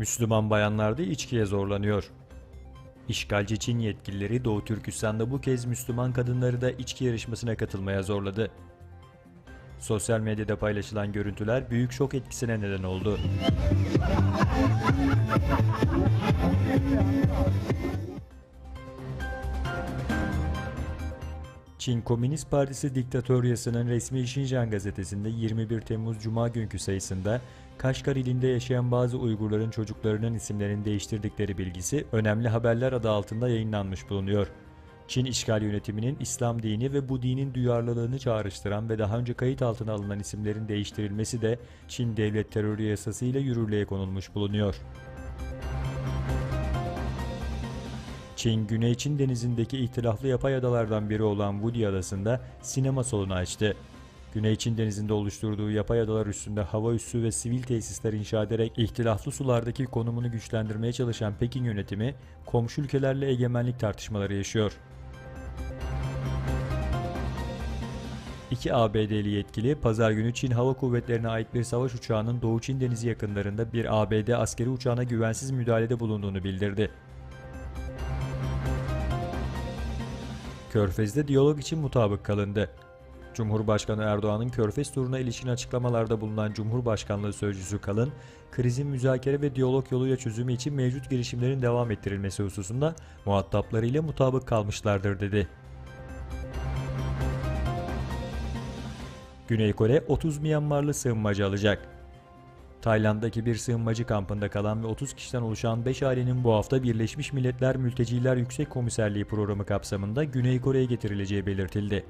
Müslüman bayanlar da içkiye zorlanıyor. İşgalci Çin yetkilileri Doğu Türkistan'da bu kez Müslüman kadınları da içki yarışmasına katılmaya zorladı. Sosyal medyada paylaşılan görüntüler büyük şok etkisine neden oldu. Çin Komünist Partisi diktatöryasının resmi Xinjiang gazetesinde 21 Temmuz Cuma günkü sayısında Kaşgar ilinde yaşayan bazı Uygurların çocuklarının isimlerini değiştirdikleri bilgisi önemli haberler adı altında yayınlanmış bulunuyor. Çin işgal yönetiminin İslam dini ve bu dinin duyarlılığını çağrıştıran ve daha önce kayıt altına alınan isimlerin değiştirilmesi de Çin Devlet Terörü Yasası ile yürürlüğe konulmuş bulunuyor. Çin, Güney Çin Denizi'ndeki ihtilaflı yapay adalardan biri olan Wudi Adası'nda sinema salonu açtı. Güney Çin Denizi'nde oluşturduğu yapay adalar üstünde hava üssü ve sivil tesisler inşa ederek ihtilaflı sulardaki konumunu güçlendirmeye çalışan Pekin yönetimi, komşu ülkelerle egemenlik tartışmaları yaşıyor. İki ABD'li yetkili, pazar günü Çin Hava Kuvvetleri'ne ait bir savaş uçağının Doğu Çin Denizi yakınlarında bir ABD askeri uçağına güvensiz müdahalede bulunduğunu bildirdi. Körfez'de diyalog için mutabık kalındı. Cumhurbaşkanı Erdoğan'ın Körfez turuna ilişkin açıklamalarda bulunan Cumhurbaşkanlığı Sözcüsü Kalın, krizin müzakere ve diyalog yoluyla çözümü için mevcut girişimlerin devam ettirilmesi hususunda muhataplarıyla mutabık kalmışlardır dedi. Güney Kore 30 Myanmarlı sığınmacı alacak. Tayland'daki bir sığınmacı kampında kalan ve 30 kişiden oluşan 5 ailenin bu hafta Birleşmiş Milletler Mülteciler Yüksek Komiserliği programı kapsamında Güney Kore'ye getirileceği belirtildi.